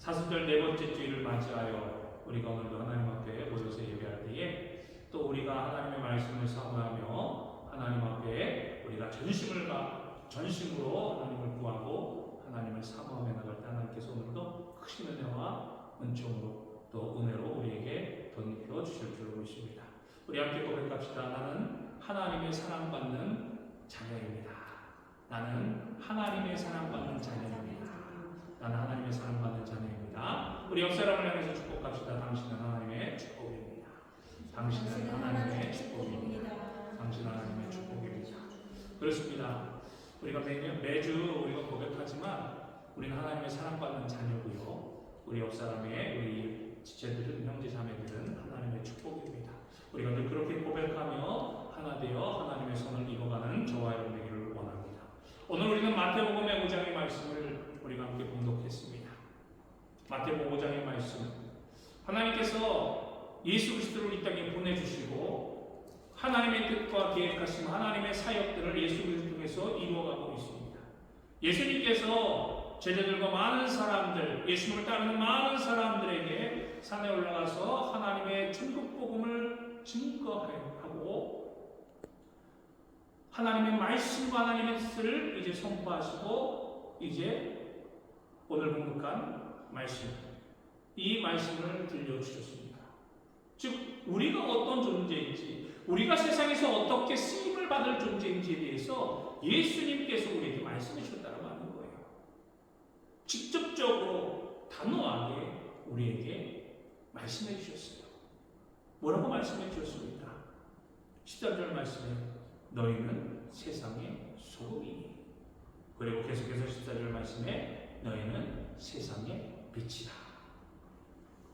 사순절 네 번째 주일을 맞이하여 우리가 오늘도 하나님 앞에 모여서 예배할 때에 또 우리가 하나님의 말씀을 사모하며 하나님 앞에 우리가 전심으로 하나님을 구하고 하나님을 사모하며 나갈 때 하나님께서 오늘도 크신 은혜와 은총으로 또 은혜로 우리에게 덧입혀 주실 줄로 믿습니다. 우리 함께 고백합시다. 나는 하나님의 사랑받는 자녀입니다. 나는 하나님의 사랑받는 자녀입니다. 나는 하나님의 사랑받는 자녀입니다. 우리 옆 사람을 향해서 축복합시다. 당신은 하나님의 축복입니다. 당신은 하나님의 축복입니다. 당신은 하나님의 축복입니다. 그렇습니다. 우리가 매주 우리가 고백하지만 우리는 하나님의 사랑받는 자녀고요. 우리 옆 사람의 우리 지체들은 형제 자매들은 하나님의 축복입니다. 우리가 늘 그렇게 고백하며 하나 되어 하나님의 손을 이뤄가는 저와 여러분 되기를 원합니다. 오늘 우리는 마태복음의 5장의 말씀을 우리가 함께 봉독했습니다. 마태복음 5장의 말씀, 하나님께서 예수 그리스도를 이 땅에 보내주시고 하나님의 뜻과 계획하신 하나님의 사역들을 예수 그리스도 통해서 이루어가고 있습니다. 예수님께서 제자들과 많은 사람들, 예수님을 따르는 많은 사람들에게 산에 올라가서 하나님의 천국 복음을 증거하고 하나님의 말씀과 하나님의 뜻을 이제 선포하시고 이제 오늘 공독한 말씀, 이 말씀을 들려주셨습니다. 즉 우리가 어떤 존재인지, 우리가 세상에서 어떻게 쓰임을 받을 존재인지에 대해서 예수님께서 우리에게 말씀해 주셨다고 하는 거예요. 직접적으로 단호하게 우리에게 말씀해 주셨어요. 뭐라고 말씀해 주셨습니까? 13절 말씀에 너희는 세상의 소금이니, 그리고 계속해서 14절 말씀에 너희는 세상의 빛이다.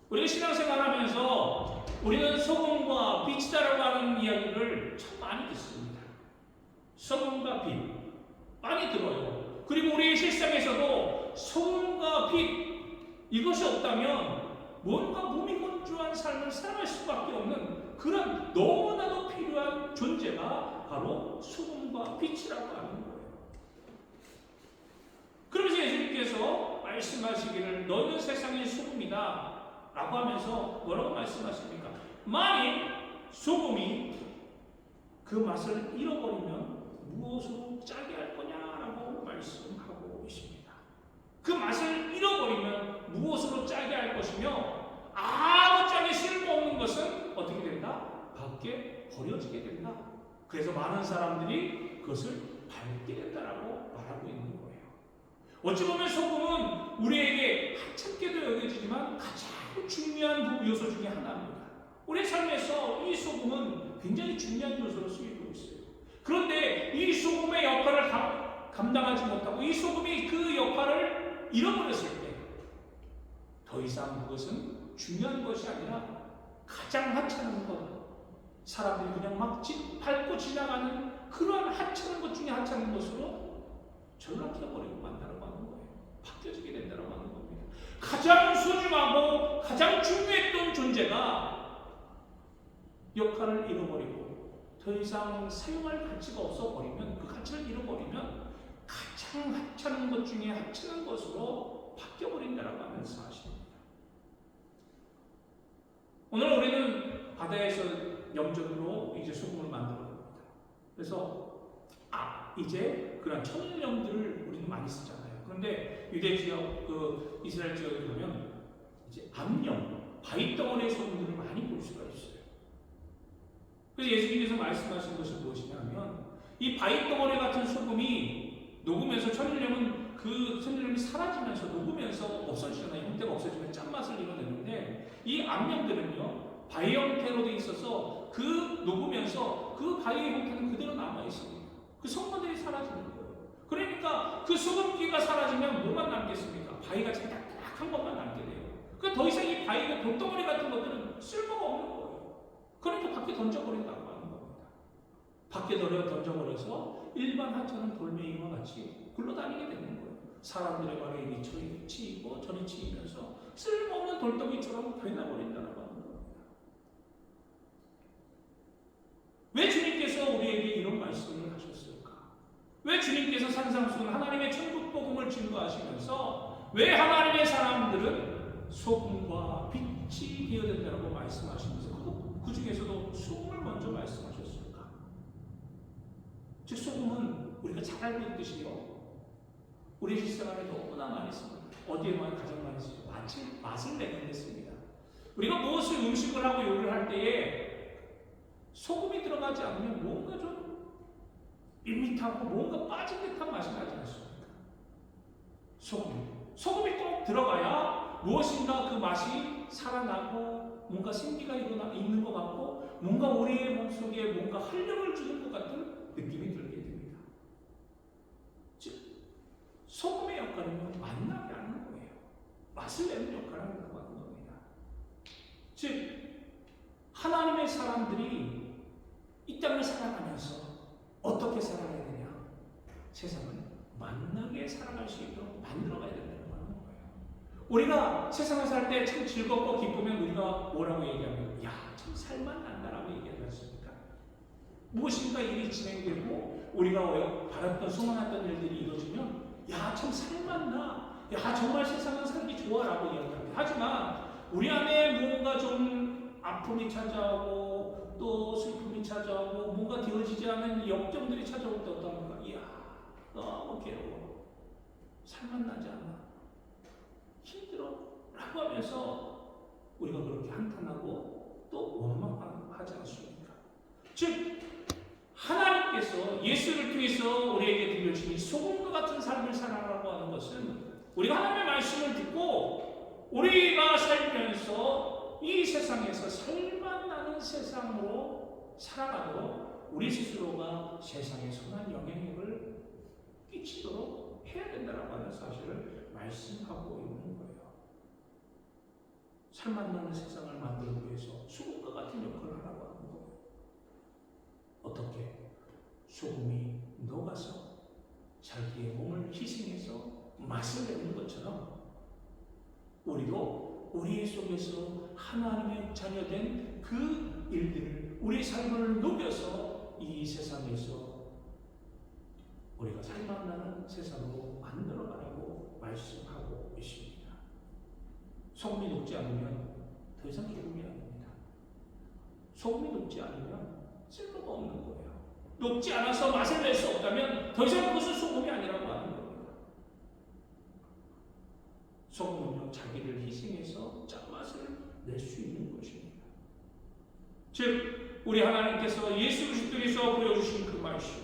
우리가 신앙생활하면서 우리는 소금과 빛이다라고 하는 이야기를 참 많이 듣습니다. 소금과 빛 많이 들어요. 그리고 우리 실생에서도 소금과 빛 이것이 없다면 뭔가 무미건조한 삶을 살아갈 수밖에 없는 그런 너무나도 필요한 존재가 바로 소금과 빛이라고 하는 거예요. 그러면서 예수님께서 말씀하시기를 너희는 세상의 소금이다 라고 하면서 뭐라고 말씀하십니까? 만일 소금이 그 맛을 잃어버리면 무엇으로 짜게 할 거냐라고 말씀하고 있습니다. 그 맛을 잃어버리면 무엇으로 짜게 할 것이며 아무짝에 쓸모없는 것은 어떻게 된다? 밖에 버려지게 된다. 그래서 많은 사람들이 그것을 밟게 된다라고 말하고 있는 거예요. 어찌 보면 소금은 우리에게 하찮게도 여겨지지만 가장 중요한 요소 중에 하나입니다. 우리 삶에서 이 소금은 굉장히 중요한 요소로 쓰이고 있어요. 그런데 이 소금의 역할을 감당하지 못하고 이 소금이 그 역할을 잃어버렸을 때 더 이상 그것은 중요한 것이 아니라 가장 하찮은 것, 사람들이 그냥 막 밟고 지나가는 그러한 하찮은 것 중에 하찮은 것으로 전락해버리고 만다라고 하는 거예요. 바뀌어지게 된다고 하는 겁니다. 가장 소중하고 가장 중요했던 존재가 역할을 잃어버리고 더 이상 사용할 가치가 없어버리면, 그 가치를 잃어버리면 가장 하찮은 것 중에 하찮은 것으로 바뀌어버린다라고 하는 사실입니다. 오늘 우리는 바다에서 영적으로 이제 소금을 만들어 봅니다. 그래서 이제 그런 천일염들을 우리는 많이 쓰잖아요. 그런데 유대 지역, 그 이스라엘 지역에 보면 이제 암염, 바위덩어리의 소금들을 많이 볼 수가 있어요. 그래서 예수님께서 말씀하신 것이 무엇이냐면 이 바위덩어리 같은 소금이 녹으면서 천일염은 그 천일염이 사라지면서 녹으면서 없어지잖아요. 형태가 없어지면 짠맛을 이뤄내는데 이 암염들은요 바위 형태로 되어 있어서 그 녹으면서 그 바위의 형태는 그대로 남아있습니다. 그 성분들이 사라지는 거예요. 그러니까 그 소금기가 사라지면 뭐만 남겠습니까? 바위가 딱딱한 것만 남게 돼요. 그러니까 더 이상 이 바위가 돌덩어리 같은 것들은 쓸모가 없는 거예요. 그러니까 밖에 던져버린다고 하는 겁니다. 밖에 던져버려서 일반 하찮은 돌멩이와 같이 굴러다니게 되는 거예요. 사람들의 발에 이리 치이고 저리 치이면서 쓸모없는 돌덩이처럼 변해버린다고 하는 겁니다. 왜 주님께서 우리에게 이런 말씀을 하셨을까? 왜 주님께서 산상수훈 하나님의 천국 복음을 증거하시면서 왜 하나님의 사람들은 소금과 빛이 되어야 된다고 말씀하시면서 그 중에서도 소금을 먼저 말씀하셨을까? 즉 소금은 우리가 잘 알고 있듯이요, 우리 일생활에 너무나 많이 씁니다. 어디에만 가장 많이 쓰죠? 맛을 내는 데 씁니다. 우리가 무엇을 음식을 하고 요리를 할 때에 소금이 들어가지 않으면 뭔가 좀 밋밋하고 뭔가 빠진 듯한 맛이 나지 않습니까? 소금이 꼭 들어가야 무엇인가 그 맛이 살아나고 뭔가 생기가 있는 것 같고 뭔가 우리의 몸속에 뭔가 활력을 주는 것 같은 느낌이 들게 됩니다. 즉 소금의 역할은 맛나게 하는 거예요. 맛을 내는 역할을 하는 겁니다. 즉 하나님의 사람들이 이 땅을 살아가면서 어떻게 살아가야 되냐? 세상을 맛나게 살아갈 수 있도록 만들어가야 된다는 거예요. 우리가 세상을 살 때 참 즐겁고 기쁘면 우리가 뭐라고 얘기하면 야, 참 살맛난다라고 얘기하지 않습니까? 무엇인가 일이 진행되고 우리가 바랐던 소망했던 일들이 이루어지면 야, 참 살맛나, 야, 정말 세상은 살기 좋아라고 이야기합니다. 하지만 우리 안에 뭔가 좀 아픔이 찾아오고 또 슬픔이 찾아오고 뭔가 되어지지 않은 역경들이 찾아올 때 어떠합니까? 이야, 너무 괴로워, 살맛나지 않아, 힘들어 라고 하면서 우리가 그렇게 한탄하고 또 원망하지 않습니까? 즉 하나님께서 예수를 통해서 우리에게 들려주신 소금과 같은 삶을 살아가라고 하는 것은 우리가 하나님의 말씀을 듣고 우리가 살면서 이 세상에서 살맛나는 세상으로 살아가도록 우리 스스로가 세상에 선한 영향력을 끼치도록 해야 된다고 하는 사실을 말씀하고 있는 거예요. 살맛나는 세상을 만들기 위해서 소금과 같은 역할을 하라고 하는 거예요. 어떻게? 소금이 녹아서 자기의 몸을 희생해서 맛을 내는 것처럼 우리도 우리 속에서 하나님의 자녀된 그 일들을 우리 삶을 녹여서 이 세상에서 우리가 살맛나는 세상으로 만들어가라고 말씀하고 있습니다. 소금이 녹지 않으면 더 이상 기름이 아닙니다. 소금이 녹지 않으면 쓸모가 없는 거예요. 녹지 않아서 맛을 낼 수 없다면 더 이상 그것은 소금이 아니라고 하는 겁니다. 소금은요, 자기를 희생해서 짠맛을 낼 수 있는 것입니다. 즉 우리 하나님께서 예수 그리스도에서 보여주신 그 말씀,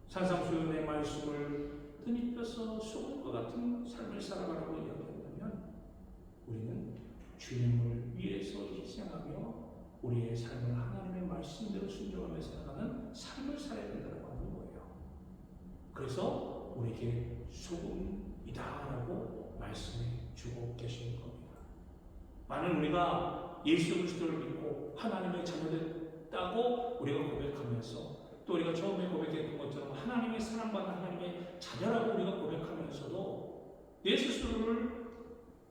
산상수훈의 말씀을 덧입혀서 소금과 같은 삶을 살아가라고 이야기한다면 우리는 주님을 위해서 희생하며 우리의 삶을 하나님의 말씀대로 순종하며 살아가는 삶을 살아야 된다고 하는 거예요. 그래서 우리에게 소금이다라고 말씀해 주고 계시는 겁니다. 많은 우리가 예수 그리스도를 믿고 하나님의 자녀됐다고 우리가 고백하면서 또 우리가 처음에 고백했던 것처럼 하나님의 사랑받는 하나님의 자녀라고 우리가 고백하면서도 내 스스로를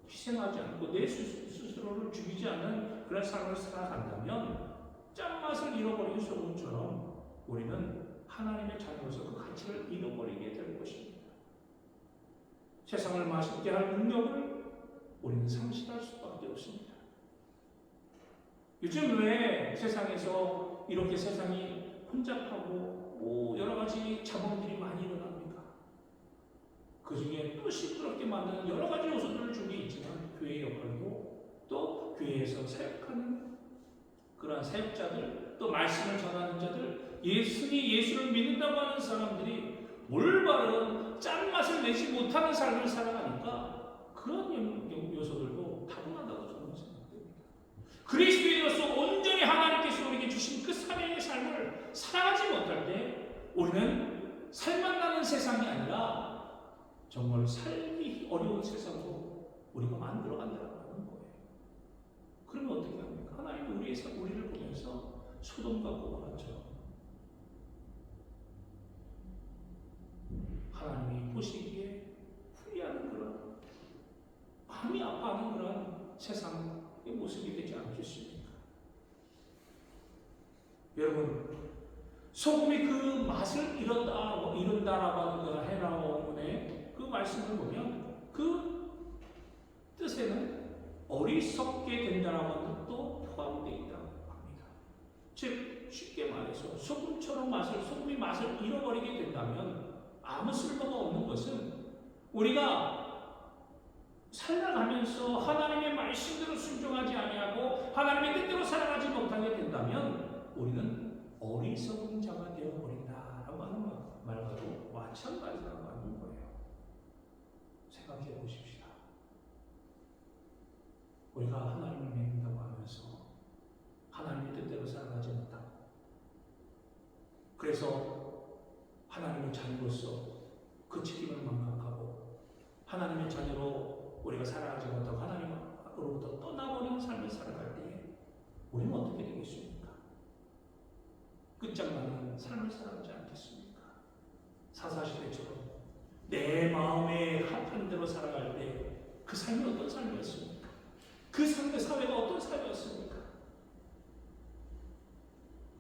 희생하지 않고 내 스스로를 죽이지 않는 그런 삶을 살아간다면 짠맛을 잃어버린 소금처럼 우리는 하나님의 자녀로서 그 가치를 잃어버리게 될 것입니다. 세상을 맛있게 할 능력을 우리는 상실할 수밖에 없습니다. 요즘 왜 세상에서 이렇게 세상이 혼잡하고 여러 가지 자본들이 많이 일어납니까? 그 중에 또 시끄럽게 만드는 여러 가지 요소들을 준 게 있지만 교회의 역할도 또 교회에서 사역하는 그러한 사역자들 또 말씀을 전하는 자들 예수를 믿는다고 하는 사람들이 올바른 짠맛을 내지 못하는 삶을 살아가니까 그런 요소들도 타고난다고 저는 생각됩니다. 그리스도인으로서 온전히 하나님께서 우리에게 주신 그 사명의 삶을 살아가지 못할 때 우리는 살맛나는 세상이 아니라 정말 살기 어려운 세상으로 우리가 만들어간다고 하는 거예요. 그러면 어떻게 합니까? 하나님이 우리를 보면서 소돔과 고모라처럼 하나님이 보시기에 후회하는 그런 마음이 아파하는 그런 세상의 모습이 되지 않겠습니까? 여러분, 소금이 그 맛을 잃은다라고 하는 그 헤브라어 원문의 그 말씀을 보면 그 뜻에는 어리석게 된다라고 하는 것도 포함되어 있다고 합니다. 즉 쉽게 말해서 소금이 맛을 잃어버리게 된다면 아무 쓸모가 없는 것은 우리가 살아가면서 하나님의 말씀대로 순종하지 아니하고 하나님의 뜻대로 살아가지 못하게 된다면 우리는 어리석은 자가 되어버린다라고 하는 말과도 마찬가지라고 하는 거예요. 생각해 보십시다. 우리가 하나님을 믿는다고 하면서 하나님의 뜻대로 살아가지 못하고 그래서 하나님의 자녀로서 그 책임을 망각하고 하나님의 자녀로 우리가 살아가지 못하고 하나님으로부터 떠나버리는 삶을 살아갈 때에 우리는 어떻게 되겠습니까? 끝장나는 삶을 살아가지 않겠습니까? 사사시대처럼 내 마음에 합한 대로 살아갈 때 그 삶이 어떤 삶이었습니까? 그 삶의 사회가 어떤 사회였습니까?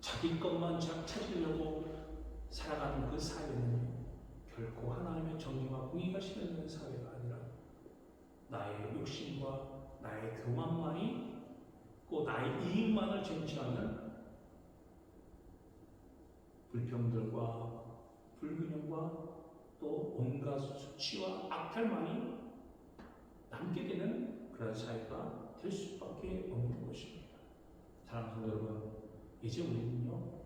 자기 것만 찾으려고 살아가는 그 사회는 결코 하나님의 정의와 공의가 실현되는 사회가 아니라 나의 욕심과 나의 교만만이 또 나의 이익만을 쟁취하는 불평들과 불균형과 또 온갖 수치와 악탈만이 남게 되는 그런 사회가 될 수밖에 없는 것입니다. 사랑하는 성도 여러분, 이제 우리는요,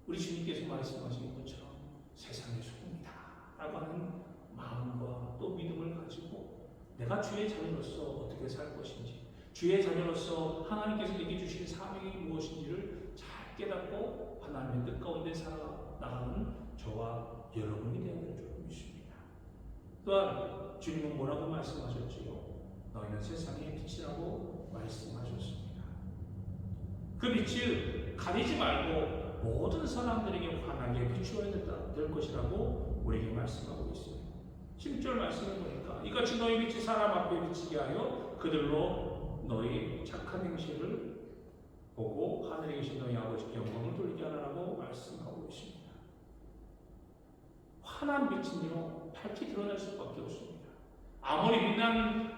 우리 주님께서 말씀하신 것처럼 세상의 소금이다 라고 하는 마음과 또 믿음을 가지고 내가 주의 자녀로서 어떻게 살 것인지, 주의 자녀로서 하나님께서 내게 주신 사명이 무엇인지를 잘 깨닫고 하나님의 뜻 가운데 살아나가는 저와 여러분이 되어야 될 줄 믿습니다. 또한 주님은 뭐라고 말씀하셨지요? 너희는 세상의 빛이라고 말씀하셨습니다. 그 빛을 가리지 말고 모든 사람들에게 환하게 비추어야 될 것이라고 우리에게 말씀하고 있어요. 10절 말씀을 보니까 이같이 너희 빛이 사람 앞에 비치게 하여 그들로 너희 착한 행실을 보고 하늘에 계신 너희 아버지께 영광을 돌리게 하라고 말씀하고 있습니다. 환한 빛은요 밝게 드러날 수밖에 없습니다. 아무리 빛나는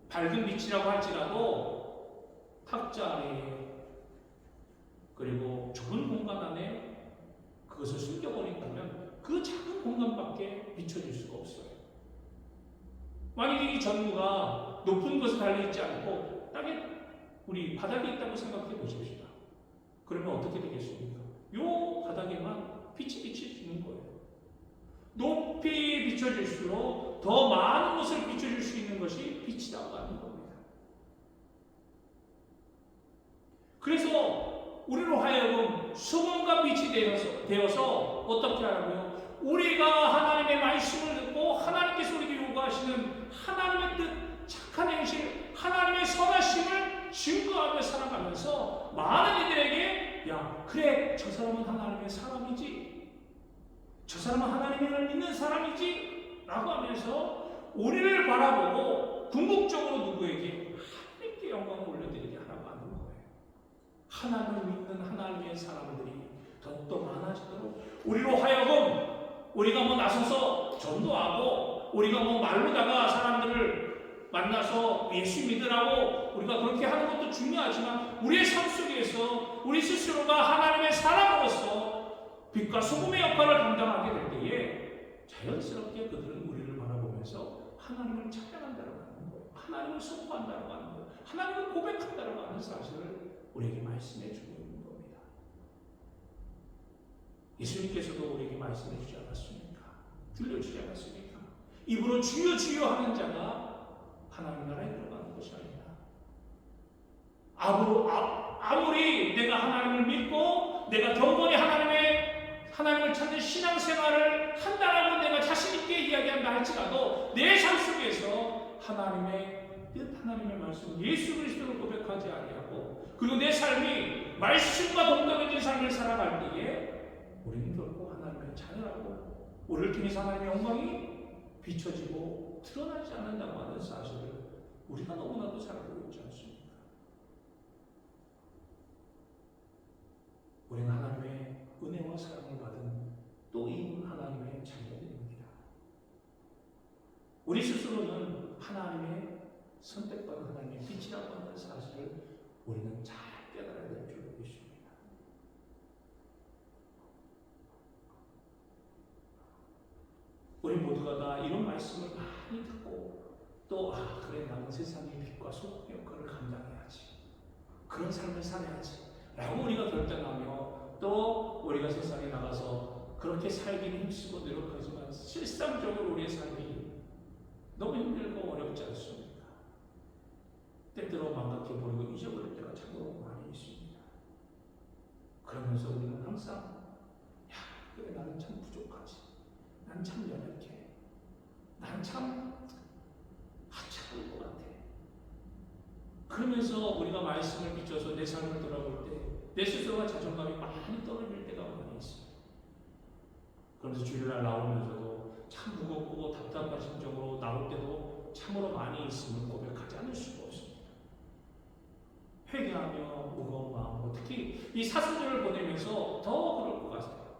밝은 빛이라고 할지라도 탁자 아래에 그리고 좁은 공간 안에 그것을 숨겨버린다면 그 작은 공간밖에 비춰질 수가 없어요. 만약 이 전구가 높은 곳에 달려있지 않고 땅에 우리 바닥에 있다고 생각해 보십시다. 그러면 어떻게 되겠습니까? 요 바닥에만 빛이 비춰지는 거예요. 높이 비춰질수록 더 많은 것을 비춰줄 수 있는 것이 빛이라고 하는 겁니다. 그래서 우리로 하여금 소금과 빛이 되어서 어떻게 하라고요? 우리가 하나님의 말씀을 듣고 하나님께서 우리에게 요구하시는 하나님의 뜻, 착한 행실, 하나님의 선하심을 증거하며 살아가면서 많은 이들에게 야, 그래, 저 사람은 하나님의 사람이지, 저 사람은 하나님을 믿는 사람이지 라고 하면서 우리를 바라보고 궁극적으로 누구에게? 하나님께 영광을 올려드리게 하라고 하는 거예요. 하나님을 믿는 하나님의 사람들이 더욱더 많아지도록 우리로 하여금 우리가 나서서 전도하고 우리가 말로다가 사람들을 만나서 예수 믿으라고 우리가 그렇게 하는 것도 중요하지만 우리의 삶 속에서 우리 스스로가 하나님의 사람으로서 빛과 소금의 역할을 감당하게 될 때에 자연스럽게 그들은 우리를 바라보면서 하나님을 찬양한다고 하는 거예요. 하나님을 선포한다고 하는 거예요. 하나님을 고백한다고 하는 사실을 우리에게 말씀해 주고 있는 겁니다. 예수님께서도 우리에게 말씀해 주지 않았습니까? 들려주지 않았습니까? 입으로 주여 주여 하는 자가 하나님 나라에 들어가는 것이 아니라 아무리 내가 하나님을 믿고 내가 경건히 하나님을 찾는 신앙생활을 한다라고 내가 자신있게 이야기한다 할지라도 내 삶 속에서 하나님의 뜻, 하나님의 말씀, 예수 그리스도를 고백하지 아니하고 그리고 내 삶이 말씀과 동떨어진 삶을 살아갈 때에 우리는 결코 하나님의 자녀라고 우리를 통해서 하나님의 영광이 비춰지고 드러나지 않는다고 하는 사실을 우리가 너무나도 잘 알고 있지 않습니까? 우리는 하나님의 은혜와 사랑을 받은 또 이분 하나님의 자녀들입니다. 우리 스스로는 하나님의 선택받은 하나님의 빛이라고 하는 사실을 우리는 잘 깨달아야 될 줄 믿습니다. 우리 모두가 다 이런 말씀을 많이 듣고 또 그래 나는 세상의 빛과 소금 역할을 감당해야지, 그런 삶을 살아야지 라고 우리가 결단하며 또 우리가 세상에 나가서 그렇게 살기는 힘쓰고 노력하지만 실상적으로 우리의 삶이 너무 힘들고 어렵지 않습니까? 때때로 망각해버리고 잊어버릴 때가 참으로 많이 있습니다. 그러면서 우리는 항상 그래 나는 참 부족하지, 난 참 연약해, 난 참 하찮은 것 같아. 그러면서 우리가 말씀을 비춰서 내 삶을 돌아볼 때 내 스스로가 자존감이 많이 떨어질 때가 많이 있어요. 그러면서 주일날 나오면서도 참 무겁고 답답한 심정으로 나올 때도 참으로 많이 있음을 고백하지 않을 수가 없습니다. 회개하며 무거운 마음으로, 특히 이 사순절을 보내면서 더 그럴 것 같아요.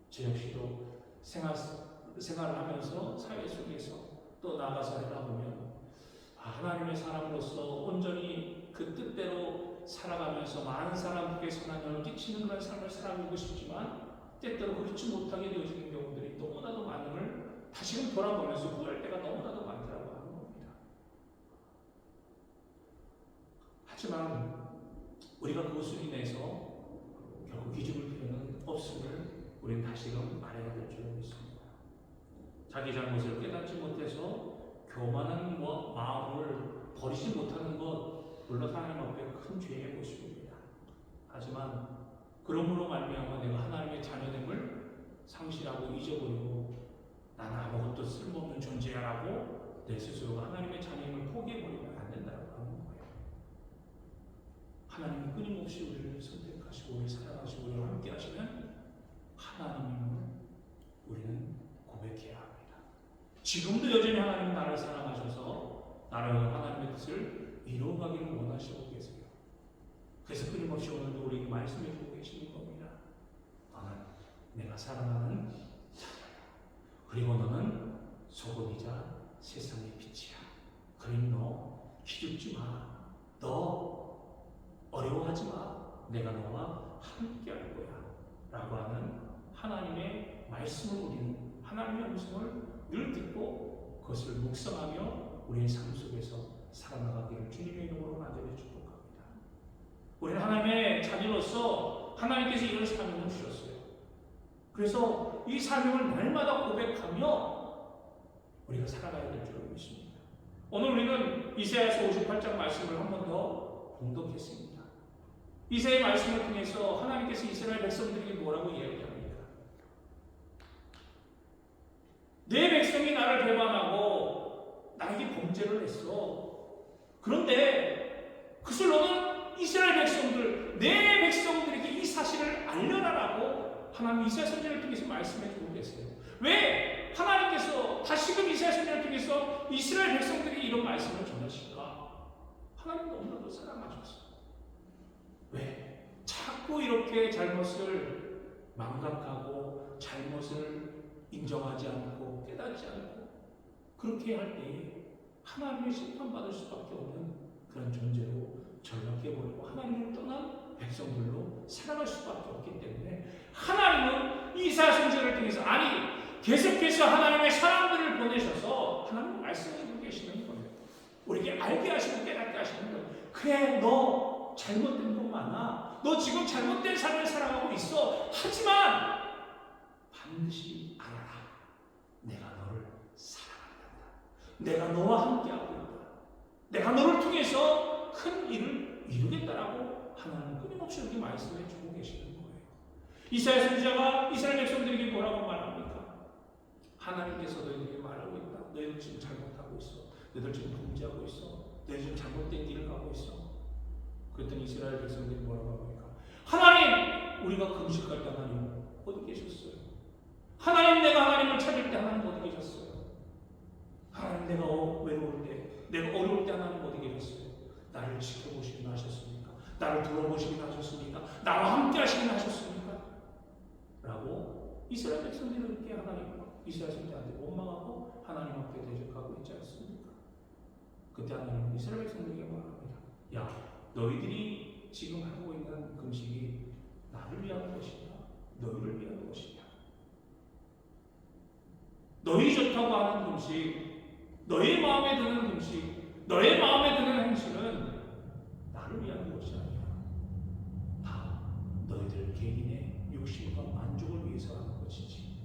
저 역시도 생활을 하면서 사회 속에서 또 나가서 하다 보면 하나님의 사람으로서 온전히 그 뜻대로 살아가면서 많은 사람에게 선한 영향을 끼치는 그런 삶을 살아가고 싶지만 때때로 그렇지 못하게 되어지는 경우들이 너무나도 많음을 다시금 돌아보면서 후회할 때가 너무나도 많다고 하는 겁니다. 하지만 우리가 그것을 인해서 결국 기죽을 필요는 없음을 우리는 다시금 말해야 될 줄 믿습니다. 자기 잘못을 깨닫지 못해서 교만한 마음을 버리지 못하는 것, 물론 하나님 앞에 큰 죄의 모습입니다. 하지만 그러므로 말미암아 내가 하나님의 자녀됨을 상실하고 잊어버리고 나는 아무것도 쓸모없는 존재야라고 내 스스로가 하나님의 자녀임을 포기해버리면 안 된다고 하는 거예요. 하나님은 끊임없이 우리를 선택하시고 우리 사랑하시고 우리와 함께 하시면 하나님임을 우리는 고백해야 합니다. 지금도 여전히 하나님은 나를 사랑하셔서 나를 하나님의 뜻을 이루어가기를 원하시고 계세요. 그래서 끊임없이 오늘도 우리에게 말씀해주고 계시는 겁니다. 너는 내가 사랑하는 자녀야. 그리고 너는 소금이자 세상의 빛이야. 그러니 너 기죽지 마. 너 어려워하지 마. 내가 너와 함께 할 거야. 라고 하는 하나님의 말씀을 우리는 하나님의 음성을 늘 듣고 그것을 묵상하며 우리의 삶 속에서 살아나가기를 주님의 이름으로 간절히 축복합니다. 우리는 하나님의 자녀로서 하나님께서 이런 사명을 주셨어요. 그래서 이 사명을 날마다 고백하며 우리가 살아가야 될 줄 믿습니다. 오늘 우리는 이사야서 58장 말씀을 한 번 더 봉독했습니다. 이사야의 말씀을 통해서 하나님께서 이스라엘 백성들에게 뭐라고 이야기합니까? 내 백성이 나를 배반하고 나에게 범죄를 했어. 그런데 그것을 너는 이스라엘 백성들, 내 백성들에게 이 사실을 알려라라고 하나님 이사야 선지자를 통해서 말씀해 주고 계세요. 왜 하나님께서 다시금 이사야 선지자를 통해서 이스라엘 백성들에게 이런 말씀을 전하실까? 하나님 너무나도 사랑하셨어요. 왜? 자꾸 이렇게 잘못을 망각하고 잘못을 인정하지 않고 깨닫지 않고 그렇게 할 때에 하나님의 심판받을 수밖에 없는 그런 존재로 전락해버리고 하나님을 떠난 백성들로 살아갈 수밖에 없기 때문에 하나님은 이사야 선지자를 통해서 계속해서 하나님의 사람들을 보내셔서 하나님 말씀해주고 계시는 거예요. 우리에게 알게 하시고 깨닫게 하시는 거예요. 그래, 너 잘못된 것 많아. 너 지금 잘못된 삶을 살아가고 있어. 하지만 반드시 알아라. 내가 너를 사랑한다. 내가 너와 함께하고 있다. 내가 너를 통해서 큰 일을 이루겠다라고 하나님은 끊임없이 이렇게 말씀해 주고 계시는 거예요. 이사야 선지자가 이스라엘 백성들에게 뭐라고 말합니까? 하나님께서 너희들에게 말하고 있다. 너희들 지금 잘못하고 있어. 너희들 지금 범죄하고 있어. 너희들 지금 잘못된 길을 가고 있어. 그랬더니 이스라엘 백성들이 뭐라고 합니까? 하나님! 우리가 금식할 때 하나님 어디 계셨어요? 하나님, 내가 하나님을 찾을 때 하나님 어디 계셨어요? 하나님, 내가 외로울 때, 내가 어려울 때 하나님 어디 계셨어요? 나를 지켜보시긴 하셨습니까? 나를 돌아보시긴 하셨습니까? 나와 함께 하시긴 하셨습니까? 라고 이스라엘 백성들은 이렇게 하나님, 이스라엘 선지자한테 원망하고 하나님 앞에 대적하고 있지 않습니까? 그때 하나님은 이스라엘 백성들에게 말합니다. 야, 너희들이 지금 하고 있는 금식이 나를 위한 것이냐, 너희를 위한 것이냐. 너희 좋다고 하는 금식, 너희 마음에 드는 금식, 너의 마음에 드는 행실은 나를 위한 것이 아니야. 다 너희들 개인의 욕심과 만족을 위해서 하는 것이지.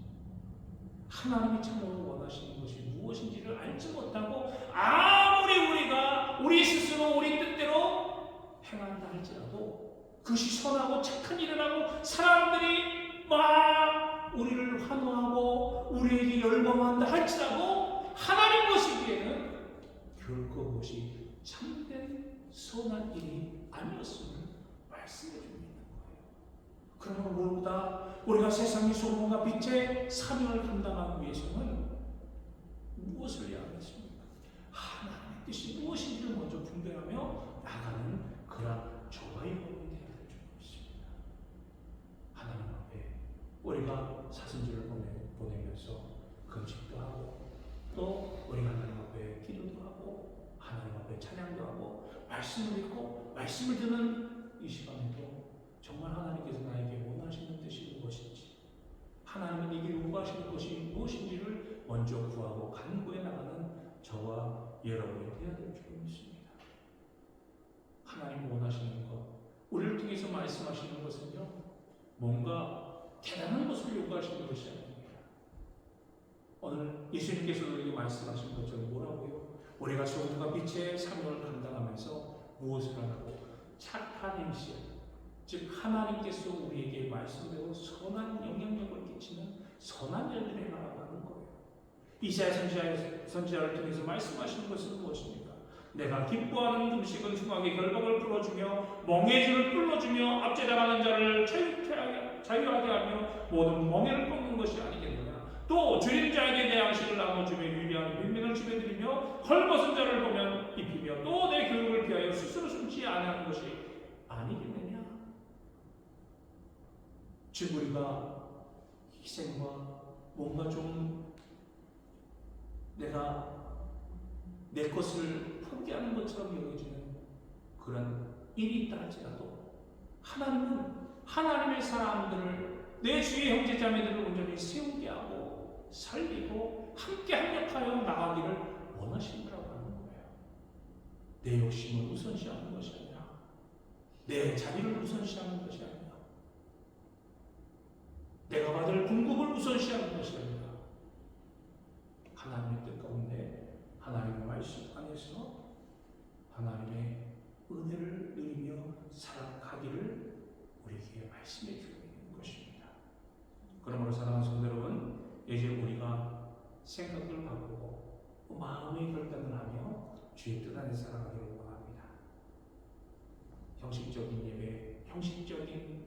하나님이 참으로 원하시는 것이 무엇인지를 알지 못하고 아무리 우리가 우리 스스로 우리 뜻대로 행한다 할지라도 그것이 선하고 착한 일을 하고 사람들이 막 우리를 환호하고 우리에게 열광한다 할지라도 하나님 보시기에는 결코 그것이 참된 선한 일이 아니었음을 말씀해 주고 있는 거예요. 그러므로 무엇보다 우리가 세상의 소금과 빛의 사명을 감당하기 위해서는 무엇을 해야 하겠습니까? 하나님의 뜻이 무엇인지를 먼저 분별하며 나가는 그런 저와 여러분이 되어야 될 줄 믿습니다. 하나님 앞에 우리가 사순절을 보내면서 금식도 하고 또 우리가 하나님 앞에 기도도 하고 하나님 앞에 찬양도 하고 말씀을 읽고 말씀을 듣는 이 시간에도 정말 하나님께서 나에게 원하시는 뜻이 무엇인지 하나님은 이게 요구하시는 것이 무엇인지를 먼저 구하고 간구해 나가는 저와 여러분이 되어야 될 줄 믿습니다. 하나님 원하시는 것, 우리를 통해서 말씀하시는 것은요, 뭔가 대단한 것을 요구하시는 것이 아닙니다. 오늘 예수님께서 우리에게 말씀하신 것처럼 뭐라고요? 우리가 소금과 빛의 사명을 감당하면서 무엇을 하고 착한 행실, 즉 하나님께서 우리에게 말씀대로 선한 영향력을 끼치는 선한 일들을 행하라고 하는 거예요. 이사야 선지자를 통해서 말씀하시는 것은 무엇입니까? 내가 기뻐하는 금식은 흉악의 결박을 풀어주며 멍해질을 뚫어주며 압제당하는 자를 자유하게 하며 모든 멍해를 꺾는 것이 아니겠느냐. 또 줄인 자에게 내 양식을 나눠주며 유리한 민민을 지배드리며 헐벗은 자를 보면 입히며 또 내 교육을 피하여 스스로 숨지 아니하는 것이 아니겠느냐. 즉 우리가 희생과 뭔가 좀 내가 내 것을 포기하는 것처럼 여겨지는 그런 일이 있다 할지라도 하나님은 하나님의 사람들을 내 주의 형제 자매들을 온전히 세우게 하고 살리고 함께 합력하여 나가기를 원하신다고 하는 거예요. 내 욕심을 우선시하는 것이 아니라 내 자리를 우선시하는 것이 아니라 내가 받을 궁극을 우선시하는 것이 아니라 하나님의 뜻 가운데 하나님의 말씀 안에서 하나님의 은혜를 누리며 살아가기를 우리에게 말씀해 주고 있는 것입니다. 그러므로 사랑하는 성도 여러분, 이제 우리가 생각을 바꾸고 마음의 결단을 하며 주의 뜻 안에 살아가기를 원합니다. 형식적인 예배, 형식적인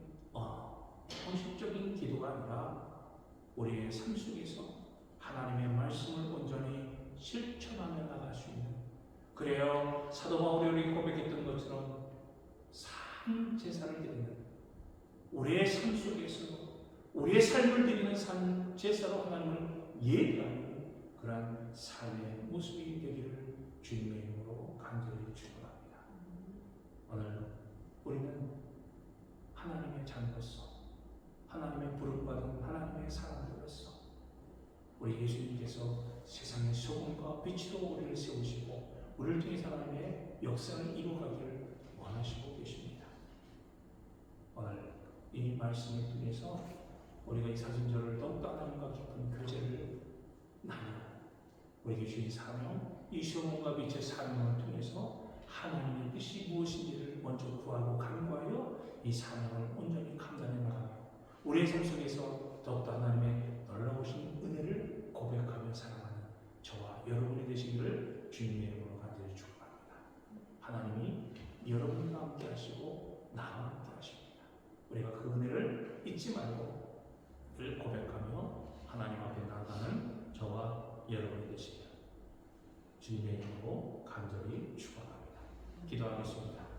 기도가 아니라 우리의 삶 속에서 하나님의 말씀을 온전히 실천하며 나갈 수 있는, 그래요 사도 바울이 고백했던 것처럼 산 제사를 드리는, 우리의 삶 속에서 우리의 삶을 드리는 산 제사로 하나님을 예배하는 그러한 삶의 모습이 되기를 주님의 이름으로 간절히 축원합니다. 오늘 우리는 하나님의 자녀로서, 하나님의 부름받은 하나님의 사람들로서 우리 예수님께서 세상의 소금과 빛으로 우리를 세우시고 우리를 통해 하나님의 역사를 이루어가기를 원하시고 계십니다. 오늘 이 말씀을 통해서 우리가 이 사순절을 더욱더 하나님과 깊은 교제를 나누고 우리에게 주신 사명, 이 소금과 빛의 사명을 통해서 하나님의 뜻이 무엇인지를 먼저 구하고 간구하여 이 사명을 온전히 감당해 나가며 우리의 삶 속에서 더욱더 하나님의 놀라우신 은혜를 고백하며 살아가는 저와 여러분이 되시기를 주님의 이름으로 간절히 축복합니다. 하나님이 여러분과 함께 하시고 나와 함께 하십니다. 우리가 그 은혜를 잊지 말고 늘 고백하며 하나님 앞에 나아가는 저와 여러분이 되시기를 주님의 이름으로 간절히 축복합니다. 기도하겠습니다.